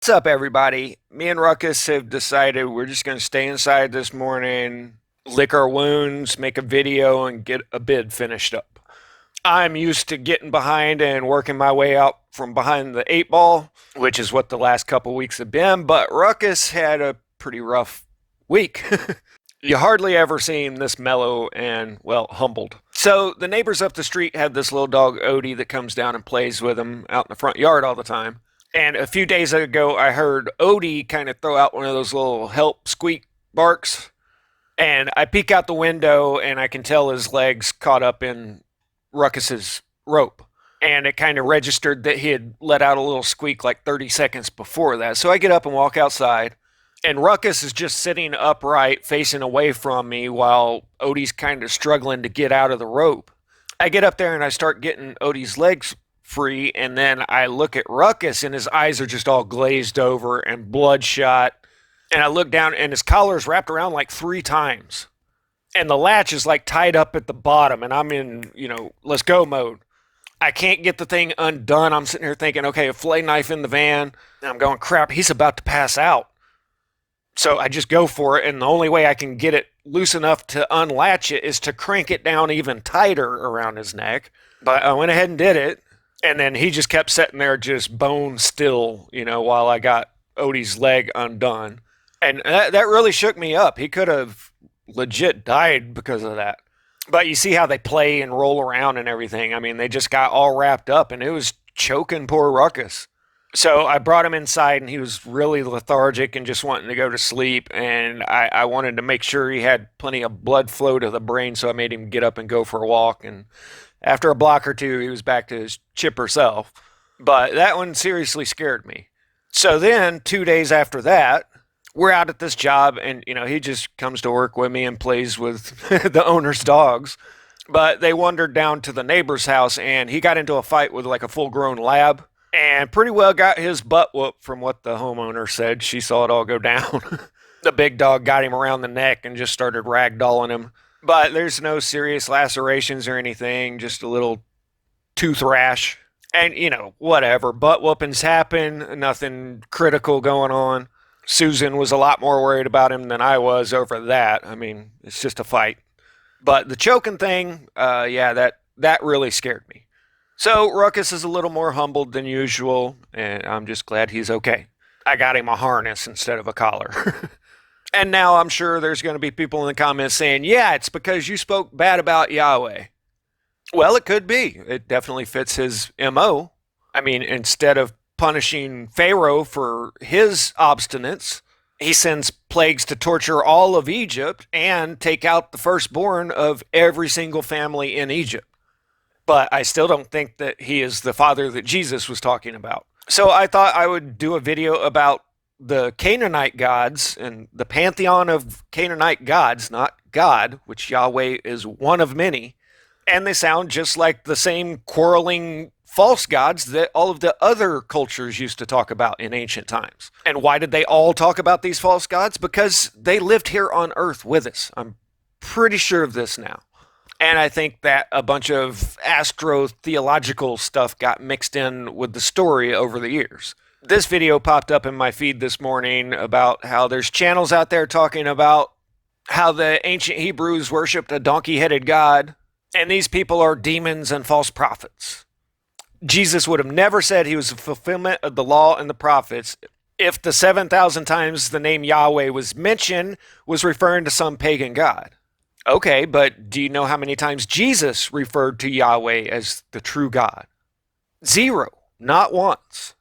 What's up, everybody? Me and Ruckus have decided we're just going to stay inside this morning, lick our wounds, make a video, and get a bid finished up. I'm used to getting behind and working my way out from behind the eight ball, which is what the last couple weeks have been, but Ruckus had a pretty rough week. You hardly ever see him this mellow and, well, humbled. So the neighbors up the street have this little dog, Odie, that comes down and plays with him out in the front yard all the time. And a few days ago, I heard Odie kind of throw out one of those little help squeak barks. And I peek out the window and I can tell his legs caught up in Ruckus's rope. And it kind of registered that he had let out a little squeak like 30 seconds before that. So I get up and walk outside. And Ruckus is just sitting upright, facing away from me, while Odie's kind of struggling to get out of the rope. I get up there and I start getting Odie's legs free, and then I look at Ruckus, and his eyes are just all glazed over and bloodshot. And I look down, and his collar's wrapped around like 3 times. And the latch is like tied up at the bottom, and I'm in, let's go mode. I can't get the thing undone. I'm sitting here thinking, okay, a fillet knife in the van. And I'm going, crap, he's about to pass out. So I just go for it, and the only way I can get it loose enough to unlatch it is to crank it down even tighter around his neck. But I went ahead and did it, and then he just kept sitting there just bone still, while I got Odie's leg undone. And that really shook me up. He could have legit died because of that. But you see how they play and roll around and everything. I mean, they just got all wrapped up, and it was choking poor Ruckus. So I brought him inside, and he was really lethargic and just wanting to go to sleep. And I wanted to make sure he had plenty of blood flow to the brain, so I made him get up and go for a walk. And after a block or two, he was back to his chipper self. But that one seriously scared me. So then, 2 days after that, we're out at this job, and he just comes to work with me and plays with the owner's dogs. But they wandered down to the neighbor's house, and he got into a fight with like a full-grown lab. And pretty well got his butt whooped from what the homeowner said. She saw it all go down. The big dog got him around the neck and just started ragdolling him. But there's no serious lacerations or anything, just a little tooth rash. And, whatever. Butt whoopings happen, nothing critical going on. Susan was a lot more worried about him than I was over that. I mean, it's just a fight. But the choking thing, that really scared me. So Ruckus is a little more humbled than usual, and I'm just glad he's okay. I got him a harness instead of a collar. And now I'm sure there's going to be people in the comments saying, yeah, it's because you spoke bad about Yahweh. Well, it could be. It definitely fits his MO. I mean, instead of punishing Pharaoh for his obstinance, he sends plagues to torture all of Egypt and take out the firstborn of every single family in Egypt. But I still don't think that he is the father that Jesus was talking about. So I thought I would do a video about the Canaanite gods and the pantheon of Canaanite gods, not God, which Yahweh is one of many. And they sound just like the same quarreling false gods that all of the other cultures used to talk about in ancient times. And why did they all talk about these false gods? Because they lived here on earth with us. I'm pretty sure of this now. And I think that a bunch of astro-theological stuff got mixed in with the story over the years. This video popped up in my feed this morning about how there's channels out there talking about how the ancient Hebrews worshipped a donkey-headed god, and these people are demons and false prophets. Jesus would have never said he was a fulfillment of the law and the prophets if the 7,000 times the name Yahweh was mentioned was referring to some pagan god. Okay, but do you know how many times Jesus referred to Yahweh as the true God? 0, not once.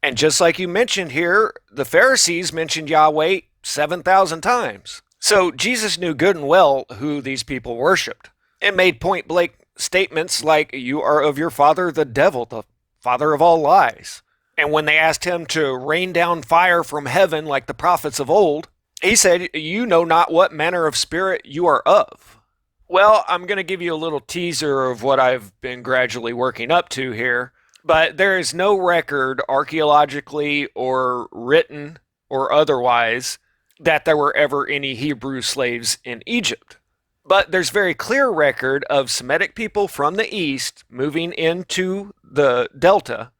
And just like you mentioned here, the Pharisees mentioned Yahweh 7,000 times. So Jesus knew good and well who these people worshipped, and made point-blank statements like, you are of your father the devil, the father of all lies. And when they asked him to rain down fire from heaven like the prophets of old, he said, you know not what manner of spirit you are of. Well, I'm going to give you a little teaser of what I've been gradually working up to here, but there is no record, archaeologically or written or otherwise, that there were ever any Hebrew slaves in Egypt. But there's very clear record of Semitic people from the east moving into the delta,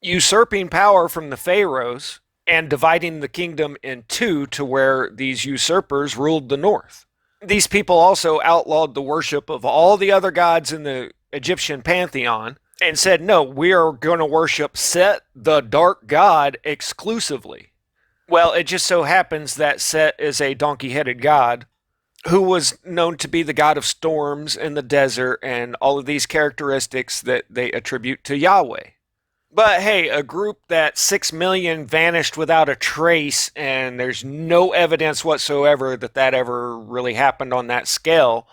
usurping power from the pharaohs, and dividing the kingdom in two to where these usurpers ruled the north. These people also outlawed the worship of all the other gods in the Egyptian pantheon and said, no, we are going to worship Set, the dark god, exclusively. Well, it just so happens that Set is a donkey-headed god who was known to be the god of storms and the desert and all of these characteristics that they attribute to Yahweh. But hey, a group that 6 million vanished without a trace, and there's no evidence whatsoever that that ever really happened on that scale,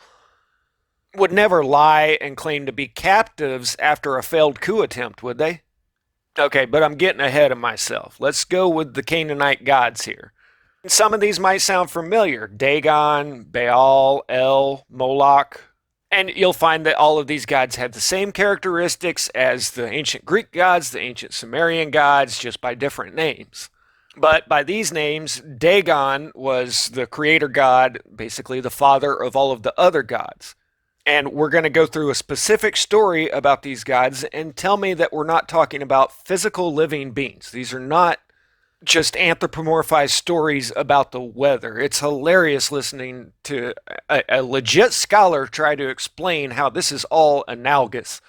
would never lie and claim to be captives after a failed coup attempt, would they? Okay, but I'm getting ahead of myself. Let's go with the Canaanite gods here. Some of these might sound familiar. Dagon, Baal, El, Moloch. And you'll find that all of these gods have the same characteristics as the ancient Greek gods, the ancient Sumerian gods, just by different names. But by these names, Dagon was the creator god, basically the father of all of the other gods. And we're going to go through a specific story about these gods and tell me that we're not talking about physical living beings. These are not just anthropomorphized stories about the weather. It's hilarious listening to a legit scholar try to explain how this is all analogous,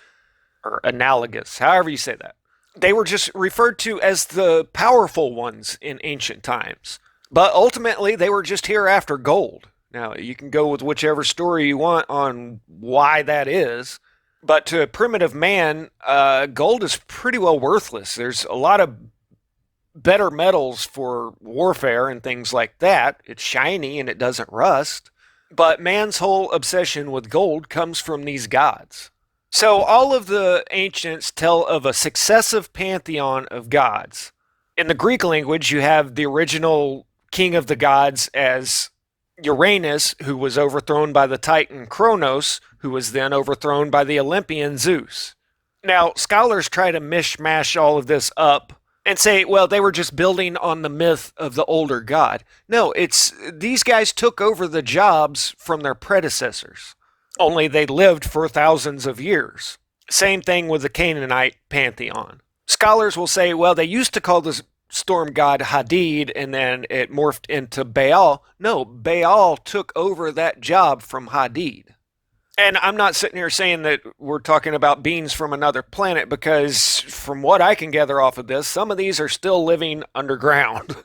or analogous, however you say that. They were just referred to as the powerful ones in ancient times. But ultimately, they were just here after gold. Now, you can go with whichever story you want on why that is. But to a primitive man, gold is pretty well worthless. There's a lot of better metals for warfare and things like that. It's shiny and it doesn't rust. But man's whole obsession with gold comes from these gods. So all of the ancients tell of a successive pantheon of gods. In the Greek language, you have the original king of the gods as Uranus, who was overthrown by the Titan Kronos, who was then overthrown by the Olympian Zeus. Now, scholars try to mishmash all of this up and say, well, they were just building on the myth of the older god. No, it's these guys took over the jobs from their predecessors. Only they lived for thousands of years. Same thing with the Canaanite pantheon. Scholars will say, well, they used to call the storm god Hadid, and then it morphed into Baal. No, Baal took over that job from Hadid. And I'm not sitting here saying that we're talking about beings from another planet, because from what I can gather off of this, some of these are still living underground.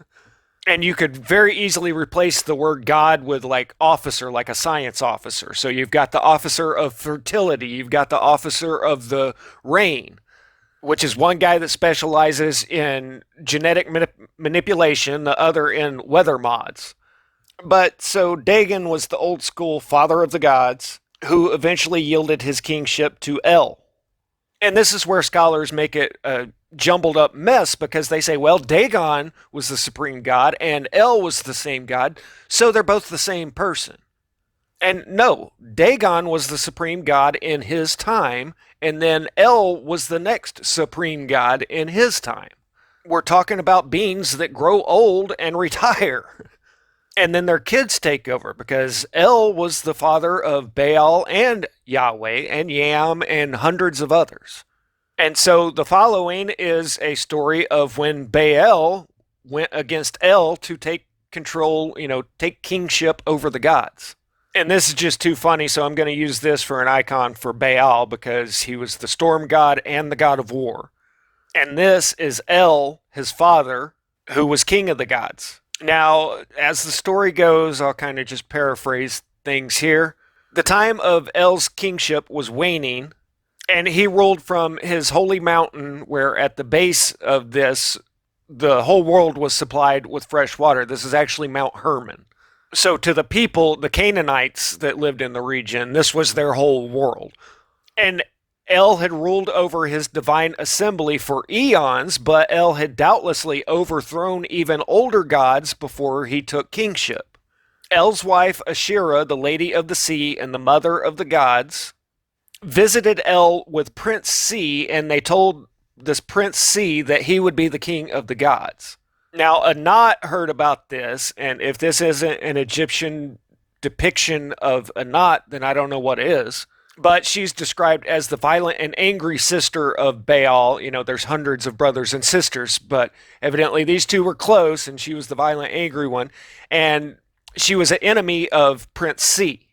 And you could very easily replace the word God with like officer, like a science officer. So you've got the officer of fertility, you've got the officer of the rain, which is one guy that specializes in genetic manipulation, the other in weather mods. But so Dagon was the old school father of the gods, who eventually yielded his kingship to El. And this is where scholars make it a jumbled up mess, because they say, well, Dagon was the supreme god and El was the same god, so they're both the same person. And no, Dagon was the supreme god in his time, and then El was the next supreme god in his time. We're talking about beings that grow old and retire. And then their kids take over, because El was the father of Baal and Yahweh and Yam and hundreds of others. And so the following is a story of when Baal went against El to take control, take kingship over the gods. And this is just too funny, so I'm going to use this for an icon for Baal, because he was the storm god and the god of war. And this is El, his father, who was king of the gods. Now, as the story goes, I'll kind of just paraphrase things here. The time of El's kingship was waning, and he ruled from his holy mountain, where at the base of this, the whole world was supplied with fresh water. This is actually Mount Hermon. So to the people, the Canaanites that lived in the region, this was their whole world. And El had ruled over his divine assembly for eons, but El had doubtlessly overthrown even older gods before he took kingship. El's wife, Asherah, the lady of the sea and the mother of the gods, visited El with Prince C, and they told this Prince C that he would be the king of the gods. Now, Anat heard about this, and if this isn't an Egyptian depiction of Anat, then I don't know what is. But she's described as the violent and angry sister of Baal. There's hundreds of brothers and sisters, but evidently these two were close, and she was the violent, angry one. And she was an enemy of Prince C.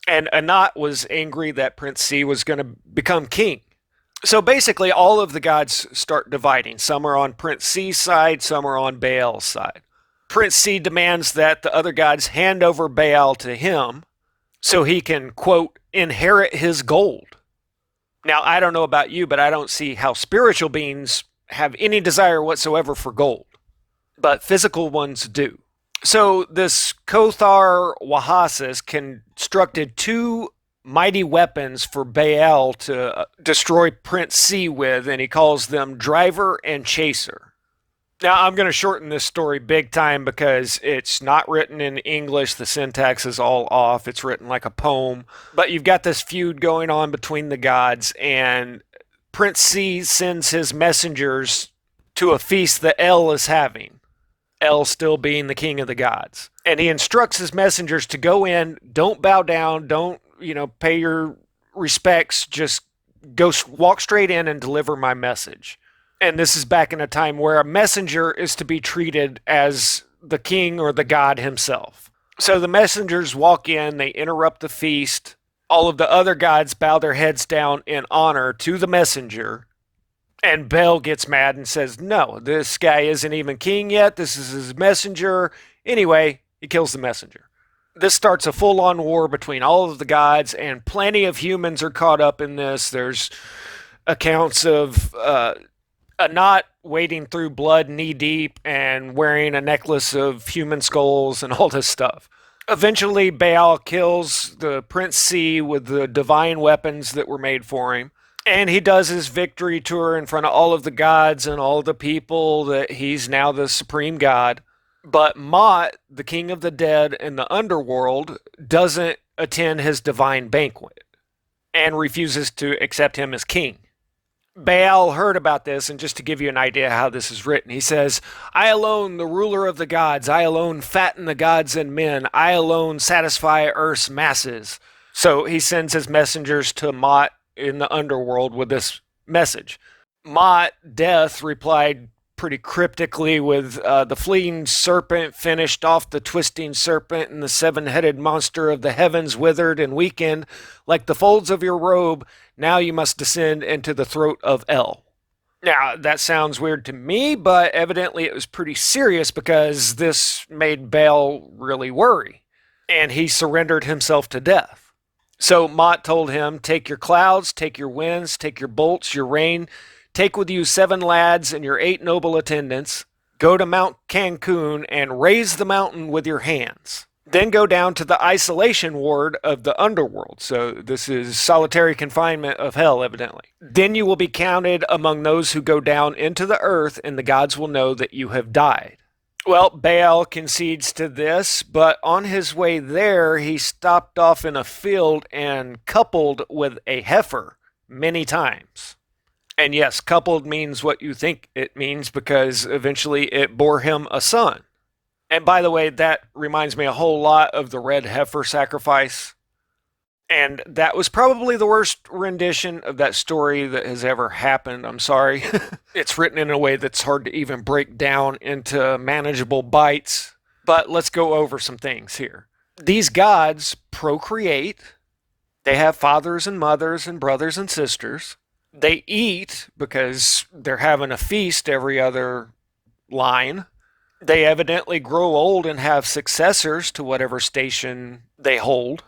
And Anat was angry that Prince C was going to become king. So basically, all of the gods start dividing. Some are on Prince C's side, some are on Baal's side. Prince C demands that the other gods hand over Baal to him so he can, quote, inherit his gold. Now, I don't know about you, but I don't see how spiritual beings have any desire whatsoever for gold. But physical ones do. So this Kothar Wahasis constructed two mighty weapons for Baal to destroy Prince C with, and he calls them Driver and Chaser. Now, I'm going to shorten this story big time because it's not written in English. The syntax is all off. It's written like a poem. But you've got this feud going on between the gods, and Prince C sends his messengers to a feast that El is having. El still being the king of the gods. And he instructs his messengers to go in, don't bow down, don't, pay your respects, just go walk straight in and deliver my message. And this is back in a time where a messenger is to be treated as the king or the god himself. So the messengers walk in, they interrupt the feast. All of the other gods bow their heads down in honor to the messenger. And Baal gets mad and says, no, this guy isn't even king yet. This is his messenger. Anyway, he kills the messenger. This starts a full-on war between all of the gods, and plenty of humans are caught up in this. There's accounts of Anat wading through blood knee-deep and wearing a necklace of human skulls and all this stuff. Eventually, Baal kills the Prince C with the divine weapons that were made for him. And he does his victory tour in front of all of the gods and all the people that he's now the supreme god. But Mot, the king of the dead in the underworld, doesn't attend his divine banquet and refuses to accept him as king. Baal heard about this, and just to give you an idea how this is written, he says, I alone, the ruler of the gods, I alone fatten the gods and men, I alone satisfy earth's masses. So he sends his messengers to Mot in the underworld with this message. Mot, Death, replied pretty cryptically with the fleeing serpent finished off the twisting serpent, and the seven-headed monster of the heavens withered and weakened like the folds of your robe. Now you must descend into the throat of El. Now, that sounds weird to me, but evidently it was pretty serious because this made Baal really worry, and he surrendered himself to death. So Mot told him, take your clouds, take your winds, take your bolts, your rain, take with you 7 lads and your 8 noble attendants, go to Mount Cancun and raise the mountain with your hands. Then go down to the isolation ward of the underworld. So this is solitary confinement of hell, evidently. Then you will be counted among those who go down into the earth, and the gods will know that you have died. Well, Baal concedes to this, but on his way there, he stopped off in a field and coupled with a heifer many times. And yes, coupled means what you think it means because eventually it bore him a son. And by the way, that reminds me a whole lot of the red heifer sacrifice. And that was probably the worst rendition of that story that has ever happened. I'm sorry. It's written in a way that's hard to even break down into manageable bites. But let's go over some things here. These gods procreate. They have fathers and mothers and brothers and sisters. They eat because they're having a feast every other line. They evidently grow old and have successors to whatever station they hold.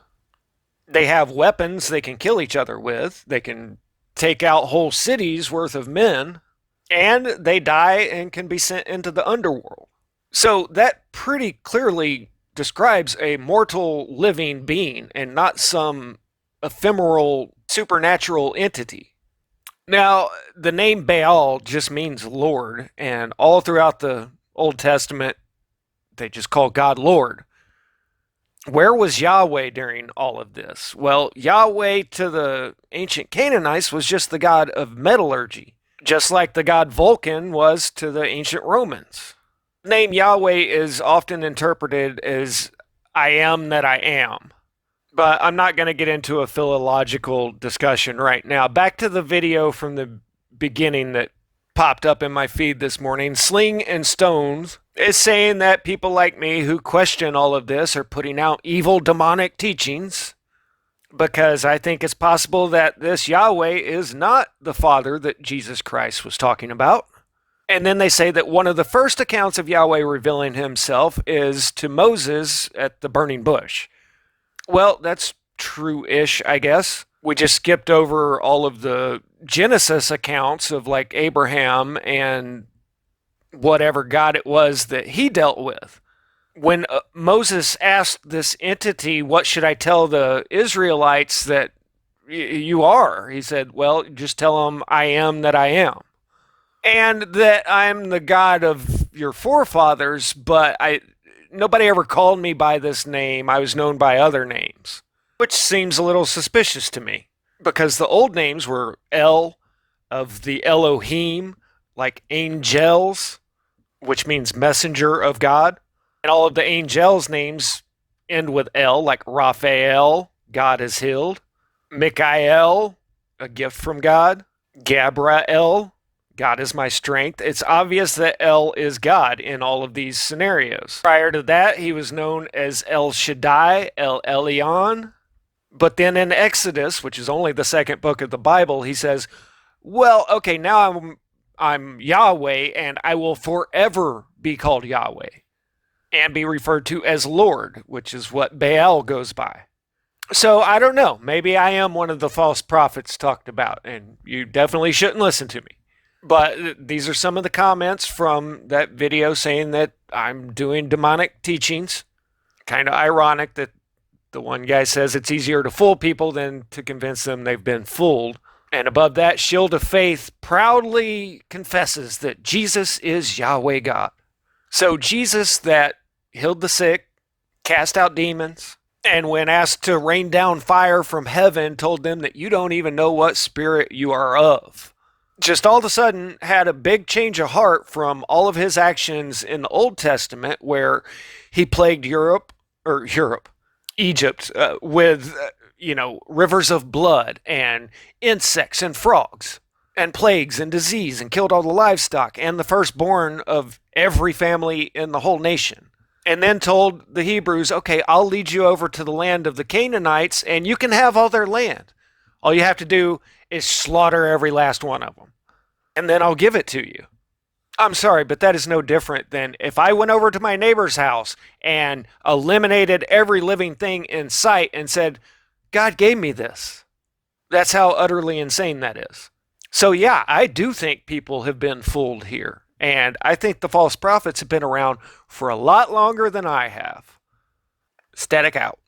They have weapons they can kill each other with. They can take out whole cities worth of men. And they die and can be sent into the underworld. So that pretty clearly describes a mortal living being and not some ephemeral supernatural entity. Now, the name Baal just means Lord, and all throughout the Old Testament, they just call God Lord. Where was Yahweh during all of this? Well, Yahweh to the ancient Canaanites was just the god of metallurgy, just like the god Vulcan was to the ancient Romans. The name Yahweh is often interpreted as I am that I am, But I'm not going to get into a philological discussion right now. Back to the video from the beginning that popped up in my feed this morning. Sling and Stones is saying that people like me who question all of this are putting out evil demonic teachings, because I think it's possible that this Yahweh is not the Father that Jesus Christ was talking about. And then they say that one of the first accounts of Yahweh revealing himself is to Moses at the burning bush. Well, that's true-ish, I guess. We just skipped over all of the Genesis accounts of like Abraham and whatever God it was that he dealt with. When Moses asked this entity, what should I tell the Israelites that you are? He said, well, just tell them I am that I am. And that I'm the God of your forefathers, but nobody ever called me by this name. I was known by other names, which seems a little suspicious to me, because the old names were El, of the Elohim, like angels, which means messenger of God. And all of the angels' names end with El, like Raphael, God is healed. Michael, a gift from God. Gabriel, God is my strength. It's obvious that El is God in all of these scenarios. Prior to that, he was known as El Shaddai, El Elyon. But then in Exodus, which is only the second book of the Bible, he says, well, okay, now I'm Yahweh, and I will forever be called Yahweh and be referred to as Lord, which is what Baal goes by. So I don't know. Maybe I am one of the false prophets talked about, and you definitely shouldn't listen to me. But these are some of the comments from that video saying that I'm doing demonic teachings. Kind of ironic that the one guy says it's easier to fool people than to convince them they've been fooled. And above that, Shield of Faith proudly confesses that Jesus is Yahweh God. So Jesus that healed the sick, cast out demons, and when asked to rain down fire from heaven, told them that you don't even know what spirit you are of. Just all of a sudden had a big change of heart from all of his actions in the Old Testament, where he plagued Egypt, with, rivers of blood and insects and frogs and plagues and disease, and killed all the livestock and the firstborn of every family in the whole nation. And then told the Hebrews, okay, I'll lead you over to the land of the Canaanites and you can have all their land. All you have to do is slaughter every last one of them, and then I'll give it to you. I'm sorry, but that is no different than if I went over to my neighbor's house and eliminated every living thing in sight and said, God gave me this. That's how utterly insane that is. So yeah, I do think people have been fooled here. And I think the false prophets have been around for a lot longer than I have. Static out.